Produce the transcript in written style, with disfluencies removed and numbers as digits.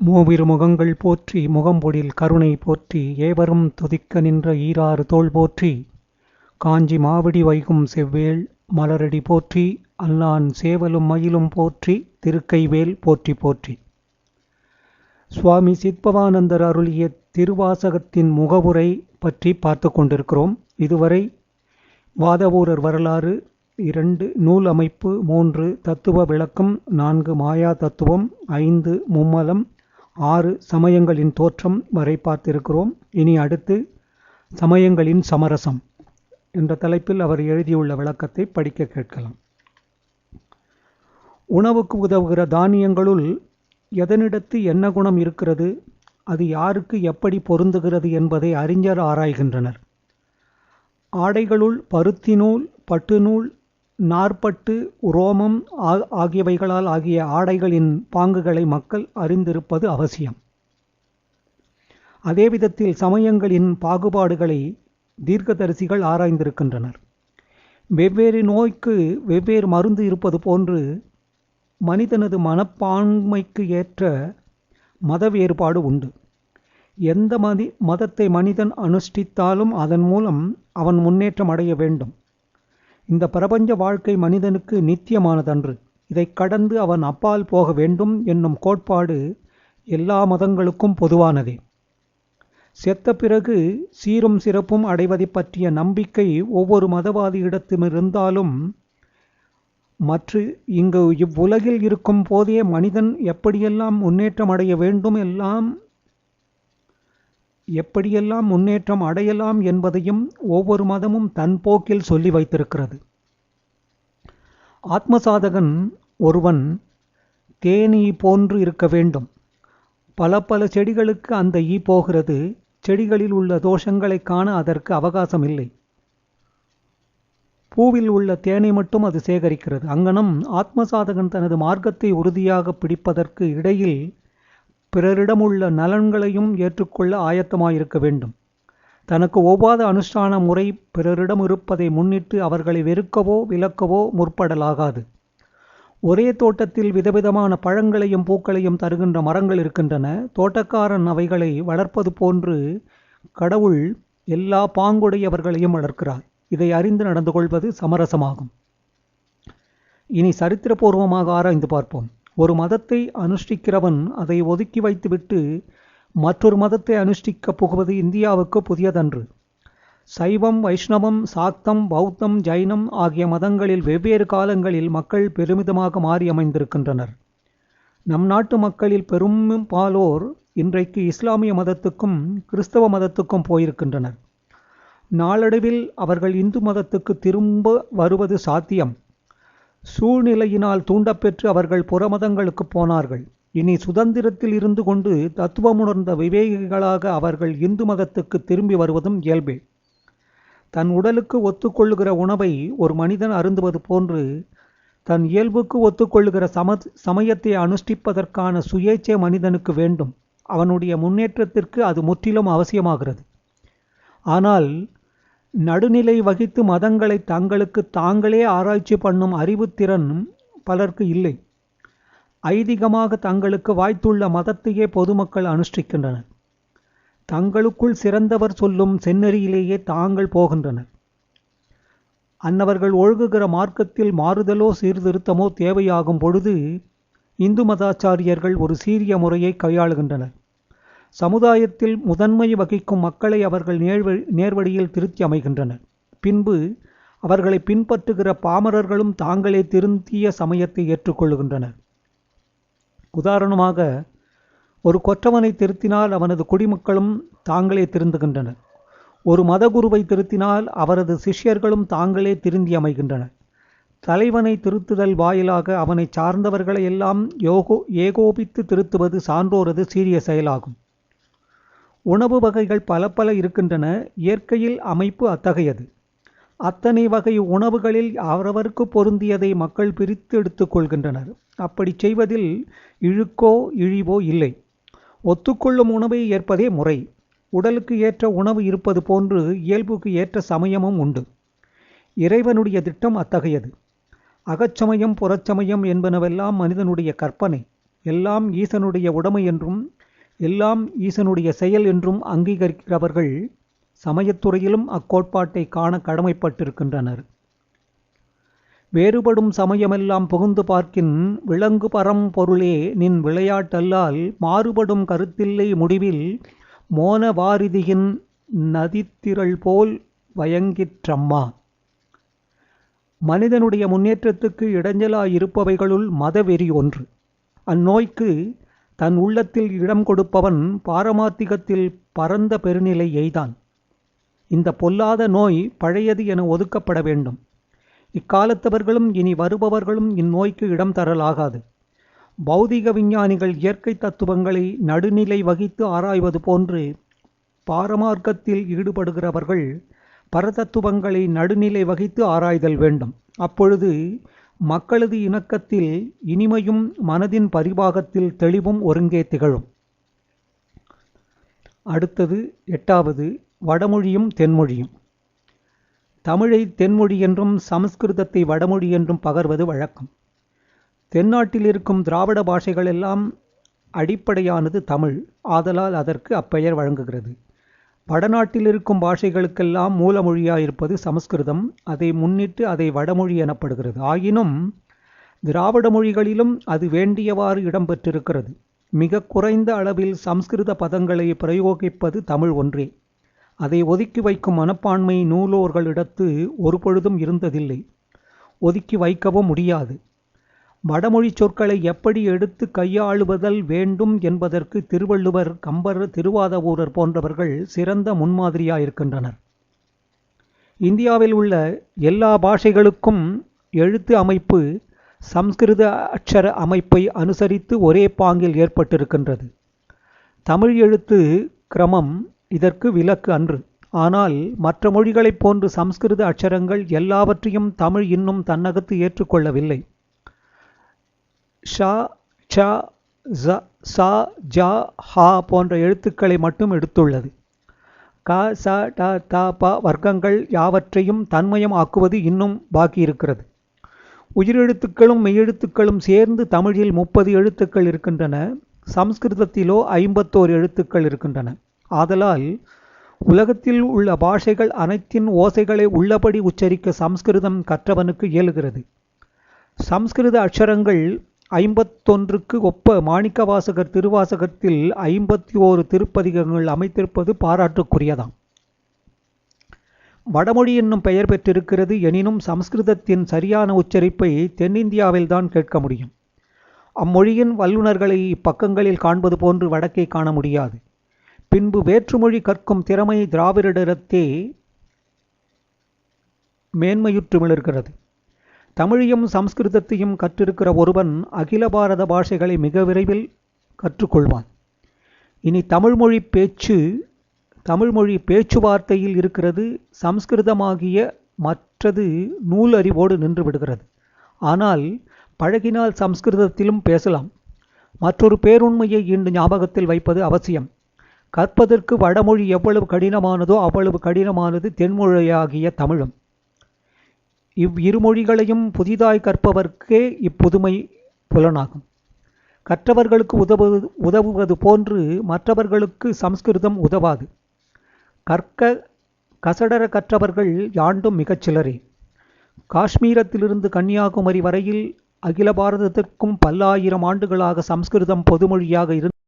மூவிரு முகங்கள் போற்றி முகம்பொழில் கருணை போற்றி ஏவரும் துதிக்க நின்ற ஈராறு தோள் போற்றி காஞ்சி மாவடி வைகும் செவ்வேள் மலரடி போற்றி அல்லான் சேவலும் மயிலும் போற்றி திருக்கைவேல் போற்றி போற்றி. சுவாமி சித்பவானந்தர் அருளிய திருவாசகத்தின் முகவுரை பற்றி பார்த்து கொண்டிருக்கிறோம். இதுவரை வாதவூரர் வரலாறு 2, நூல் அமைப்பு 3, தத்துவ விளக்கம் 4, மாயா தத்துவம் 5, மும்மலம் 6, சமயங்களின் தோற்றம் வரை பார்த்திருக்கிறோம். இனி அடுத்து சமயங்களின் சமரசம் என்ற தலைப்பில் அவர் எழுதியுள்ள விளக்கத்தை படிக்க கேட்கலாம். உணவுக்கு உதவுகிற தானியங்களுள் எதனிடத்து என்ன குணம் இருக்கிறது, அது யாருக்கு எப்படி பொருந்துகிறது என்பதை அறிஞர் ஆராய்கின்றனர். ஆடைகளுள் பருத்தி நூல், பட்டு நூல், நார்பட்டு, உரோமம் ஆகியவைகளால் ஆகிய ஆடைகளின் பாங்குகளை மக்கள் அறிந்திருப்பது அவசியம். அதே விதத்தில் சமயங்களின் பாகுபாடுகளை தீர்க்கதரிசிகள் ஆராய்ந்திருக்கின்றனர். வெவ்வேறு நோய்க்கு வெவ்வேறு மருந்து இருப்பது போன்று மனிதனது மனப்பான்மைக்கு ஏற்ற மத வேறுபாடு உண்டு. எந்த மதத்தை மனிதன் அனுஷ்டித்தாலும் அதன் மூலம் அவன் முன்னேற்றம் அடைய வேண்டும். இந்த பிரபஞ்ச வாழ்க்கை மனிதனுக்கு நித்தியமானதன்று. இதை கடந்து அவன் அப்பால் போக வேண்டும் என்னும் கோட்பாடு எல்லா மதங்களுக்கும் பொதுவானதே. செத்த பிறகு சீரும் சிறப்பும் அடைவதை பற்றிய நம்பிக்கை ஒவ்வொரு மதவாதியிடத்திலிருந்தாலும் இவ்வுலகில் இருக்கும் போதே மனிதன் எப்படியெல்லாம் முன்னேற்றம் அடைய வேண்டும், எப்படியெல்லாம் முன்னேற்றம் அடையலாம் என்பதையும் ஒவ்வொரு மதமும் தன் போக்கில் சொல்லி வைத்திருக்கிறது. ஆத்மசாதகன் ஒருவன் தேனீ போன்று இருக்க வேண்டும். பல செடிகளுக்கு அந்த ஈ போகிறது. செடிகளில் உள்ள தோஷங்களை காண அதற்கு அவகாசம் இல்லை. பூவில் உள்ள தேனை மட்டும் அது சேகரிக்கிறது. அங்கனம் ஆத்மசாதகன் தனது மார்க்கத்தை உறுதியாக பிடிப்பதற்கு இடையில் பிறரிடமுள்ள நலன்களையும் ஏற்றுக்கொள்ள ஆயத்தமாயிருக்க வேண்டும். தனக்கு ஒவ்வாத அனுஷ்டான முறை பிறரிடம் இருப்பதை முன்னிட்டு அவர்களை வெறுக்கவோ விலக்கவோ முற்படலாகாது. ஒரே தோட்டத்தில் விதவிதமான பழங்களையும் பூக்களையும் தருகின்ற மரங்கள் இருக்கின்றன. தோட்டக்காரன் அவைகளை வளர்ப்பது போன்று கடவுள் எல்லா பாங்குடையவர்களையும் வளர்க்கிறார். இதை அறிந்து நடந்து கொள்வது சமரசமாகும். இனி சரித்திரபூர்வமாக ஆராய்ந்து பார்ப்போம். ஒரு மதத்தை அனுஷ்டிக்கிறவன் அதை ஒதுக்கி வைத்துவிட்டு மற்றொரு மதத்தை அனுஷ்டிக்கப் புகுவது இந்தியாவுக்கு புதியதன்று. சைவம், வைஷ்ணவம், சாக்தம், பௌத்தம், ஜைனம் ஆகிய மதங்களில் வெவ்வேறு காலங்களில் மக்கள் பெருமிதமாக மாறி அமைந்திருக்கின்றனர். நம் நாட்டு மக்களில் பெரும்பாலோர் இன்றைக்கு இஸ்லாமிய மதத்துக்கும் கிறிஸ்தவ மதத்துக்கும் போயிருக்கின்றனர். நாளடைவில் அவர்கள் இந்து மதத்துக்கு திரும்ப வருவது சாத்தியம். சூழ்நிலையினால் தூண்டப்பெற்று அவர்கள் புறமதங்களுக்கு போனார்கள். இனி சுதந்திரத்தில் இருந்து கொண்டு தத்துவமுணர்ந்த விவேகிகளாக அவர்கள் இந்து மதத்துக்கு திரும்பி வருவதும் இயல்பே. தன் உடலுக்கு ஒத்துக்கொள்ளுகிற உணவை ஒரு மனிதன் அருந்துவது போன்று தன் இயல்புக்கு ஒத்துக்கொள்ளுகிற சமயத்தை அனுஷ்டிப்பதற்கான சுயேச்சை மனிதனுக்கு வேண்டும். அவனுடைய முன்னேற்றத்திற்கு அது முற்றிலும் அவசியமாகிறது. ஆனால் நடுநிலை வகித்து மதங்களை தங்களுக்கு தாங்களே ஆராய்ச்சி பண்ணும் அறிவுத்திறன் பலருக்கு இல்லை. ஐதீகமாக தங்களுக்கு வாய்த்துள்ள மதத்தையே பொதுமக்கள் அனுஷ்டிக்கின்றனர். தங்களுக்குள் சிறந்தவர் சொல்லும் செந்நெறியிலேயே தாங்கள் போகின்றனர். அன்னவர்கள் ஒழுகுகிற மார்க்கத்தில் மாறுதலோ சீர்திருத்தமோ தேவையாகும் பொழுது இந்து மதாச்சாரியர்கள் ஒரு சீரிய முறையை கையாளுகின்றனர். சமுதாயத்தில் முதன்மை வகிக்கும் மக்களை அவர்கள் நேர்வழியில் திருத்தி அமைகின்றனர். பின்பு அவர்களை பின்பற்றுகிற பாமரர்களும் தாங்களே திருந்திய சமயத்தை ஏற்றுக்கொள்கின்றனர். உதாரணமாக, ஒரு கொற்றவனை திருத்தினால் அவனது குடிமக்களும் தாங்களே திருந்துகின்றனர். ஒரு மதகுருவை திருத்தினால் அவரது சிஷ்யர்களும் தாங்களே திருந்தி அமைகின்றனர். தலைவனை திருத்துதல் வாயிலாக அவனை சார்ந்தவர்களை எல்லாம் ஏகோபித்து திருத்துவது சான்றோரது சீரிய செயலாகும். உணவு வகைகள் பல இருக்கின்றன. இயற்கையில் அமைப்பு அத்தகையது. அத்தனை வகை உணவுகளில் அவரவருக்கு பொருந்தியதை மக்கள் பிரித்து எடுத்துக் கொள்கின்றனர். அப்படி செய்வதில் இழுக்கோ இழிவோ இல்லை. ஒத்துக்கொள்ளும் உணவை ஏற்பதே முறை. உடலுக்கு ஏற்ற உணவு இருப்பது போன்று இயல்புக்கு ஏற்ற சமயமும் உண்டு. இறைவனுடைய திட்டம் அத்தகையது. அகச்சமயம் புறச்சமயம் என்பனவெல்லாம் மனிதனுடைய கற்பனை. எல்லாம் ஈசனுடைய உடைமை என்றும் எல்லாம் ஈசனுடைய செயல் என்றும் அங்கீகரிக்கிறவர்கள் சமயத்துறையிலும் அக்கோட்பாட்டை காண கடமைப்பட்டிருக்கின்றனர். வேறுபடும் சமயமெல்லாம் புகுந்து பார்க்கின் விளங்கு பரம் பொருளே நின் விளையாட்டல்லால் மாறுபடும் கருத்தில்லை முடிவில் மோன வாரிதியின் நதித்திரள் போல் வயங்கிற்றம்மா. மனிதனுடைய முன்னேற்றத்துக்கு இடைஞ்சலாயிருப்பவைகளுள் மதவெறி ஒன்று. அந்நோய்க்கு தன் உள்ளத்தில் இடம் கொடுப்பவன் பாரமார்த்திகத்தில் பரந்த பெருநிலை எய்தான். இந்த பொல்லாத நோய் பழையது என ஒதுக்கப்பட வேண்டும். இக்காலத்தவர்களும் இனி வருபவர்களும் இந்நோய்க்கு இடம் தரலாகாது. பௌதிக விஞ்ஞானிகள் இயற்கை தத்துவங்களை நடுநிலை வகித்து ஆராய்வது போன்று பாரமார்க்கத்தில் ஈடுபடுகிறவர்கள் பரதத்துவங்களை நடுநிலை வகித்து ஆராய்தல் வேண்டும். அப்பொழுது மக்களது இணக்கத்தில் இனிமையும் மனதின் பரிபாகத்தில் தெளிவும் ஒருங்கே திகழும். அடுத்தது 8வது வடமொழியும் தென்மொழியும். தமிழை தென்மொழி என்றும் சமஸ்கிருதத்தை வடமொழி என்றும் பகர்வது வழக்கம். தென்னாட்டில் இருக்கும் திராவிட பாஷைகளெல்லாம் அடிப்படையானது தமிழ், ஆதலால் அதற்கு அப்பெயர் வழங்குகிறது. வடநாட்டில் இருக்கும் பாஷைகளுக்கெல்லாம் மூலமொழியாயிருப்பது சமஸ்கிருதம். அதை முன்னிட்டு அதை வடமொழி எனப்படுகிறது. ஆயினும் திராவிட மொழிகளிலும் அது வேண்டியவாறு இடம்பெற்றிருக்கிறது. மிக குறைந்த அளவில் சமஸ்கிருத பதங்களை பிரயோகிப்பது தமிழ் ஒன்றே. அதை ஒதுக்கி வைக்கும் மனப்பான்மை நூலோர்களிடத்து ஒரு பொழுதும் இருந்ததில்லை, ஒதுக்கி வைக்கவும் முடியாது. வடமொழி சொற்களை எப்படி எடுத்து கையாளுவதல் வேண்டும் என்பதற்கு திருவள்ளுவர், கம்பர், திருவாதவூரர் போன்றவர்கள் சிறந்த முன்மாதிரியாயிருக்கின்றனர். இந்தியாவில் உள்ள எல்லா பாஷைகளுக்கும் எழுத்து அமைப்பு சம்ஸ்கிருத அட்சர அமைப்பை அனுசரித்து ஒரே பாங்கில் ஏற்பட்டிருக்கின்றது. தமிழ் எழுத்து கிரமம் இதற்கு விலக்கு அன்று. ஆனால் மற்ற மொழிகளைப் போன்று சம்ஸ்கிருத அட்சரங்கள் எல்லாவற்றையும் தமிழ் இன்னும் தன்னகத்து ஏற்றுக்கொள்ளவில்லை. ஷ, ச, ஸ, ச, ஜ, ஹ போன்ற எழுத்துக்களை மட்டும் எடுத்துள்ளது. க, ச, ட, த, ப வர்க்கங்கள் யாவற்றையும் தன்மயம் ஆக்குவது இன்னும் பாக்கியிருக்கிறது. உயிரெழுத்துக்களும் மெய்யெழுத்துக்களும் சேர்ந்து தமிழில் 30 எழுத்துக்கள் இருக்கின்றன. சம்ஸ்கிருதத்திலோ 51 எழுத்துக்கள் இருக்கின்றன. ஆதலால் உலகத்தில் உள்ள பாஷைகள் அனைத்தின் ஓசைகளை உள்ளபடி உச்சரிக்க சம்ஸ்கிருதம் கற்றவனுக்கு இயலுகிறது. சம்ஸ்கிருத அட்சரங்கள் 51க்கு ஒப்ப மாணிக்கவாசகர் திருவாசகத்தில் 51 திருப்பதிகங்கள் அமைத்திருப்பது பாராட்டுக்குரியதாம். வடமொழி என்னும் பெயர் பெற்றிருக்கிறது. எனினும் சம்ஸ்கிருதத்தின் சரியான உச்சரிப்பை தென்னிந்தியாவில்தான் கேட்க முடியும். அம்மொழியின் வல்லுநர்களை இப்பக்கங்களில் காண்பது போன்று வடக்கே காண முடியாது. பின்பு வேற்றுமொழி கற்கும் திறமை திராவிடரிடத்தே மேன்மையுற்று மிளர்கிறது. தமிழையும் சம்ஸ்கிருதத்தையும் கற்றிருக்கிற ஒருவன் அகில பாரத பாஷைகளை மிக விரைவில் கற்றுக்கொள்வான். இனி தமிழ்மொழி பேச்சுவார்த்தையில் இருக்கிறது. சம்ஸ்கிருதமாகிய மற்றது நூல் அறிவோடு நின்று விடுகிறது. ஆனால் பழகினால் சம்ஸ்கிருதத்திலும் பேசலாம். மற்றொரு பேருண்மையை இன்று ஞாபகத்தில் வைப்பது அவசியம். கற்பதற்கு வடமொழி எவ்வளவு கடினமானதோ அவ்வளவு கடினமானது தென்மொழியாகிய தமிழும். இவ்விரு மொழிகளையும் புதிதாய் கற்பவர்க்கே இப்புதுமை புலனாகும். கற்றவர்களுக்கு உதவுவது போன்று மற்றவர்களுக்கு சம்ஸ்கிருதம் உதவாது. கசடர கற்றவர்கள் யாண்டும் மிகச்சிலரே. காஷ்மீரத்திலிருந்து கன்னியாகுமரி வரையில் அகில பாரதத்திற்கும் பல்லாயிரம் ஆண்டுகளாக சம்ஸ்கிருதம் பொதுமொழியாக இருந்து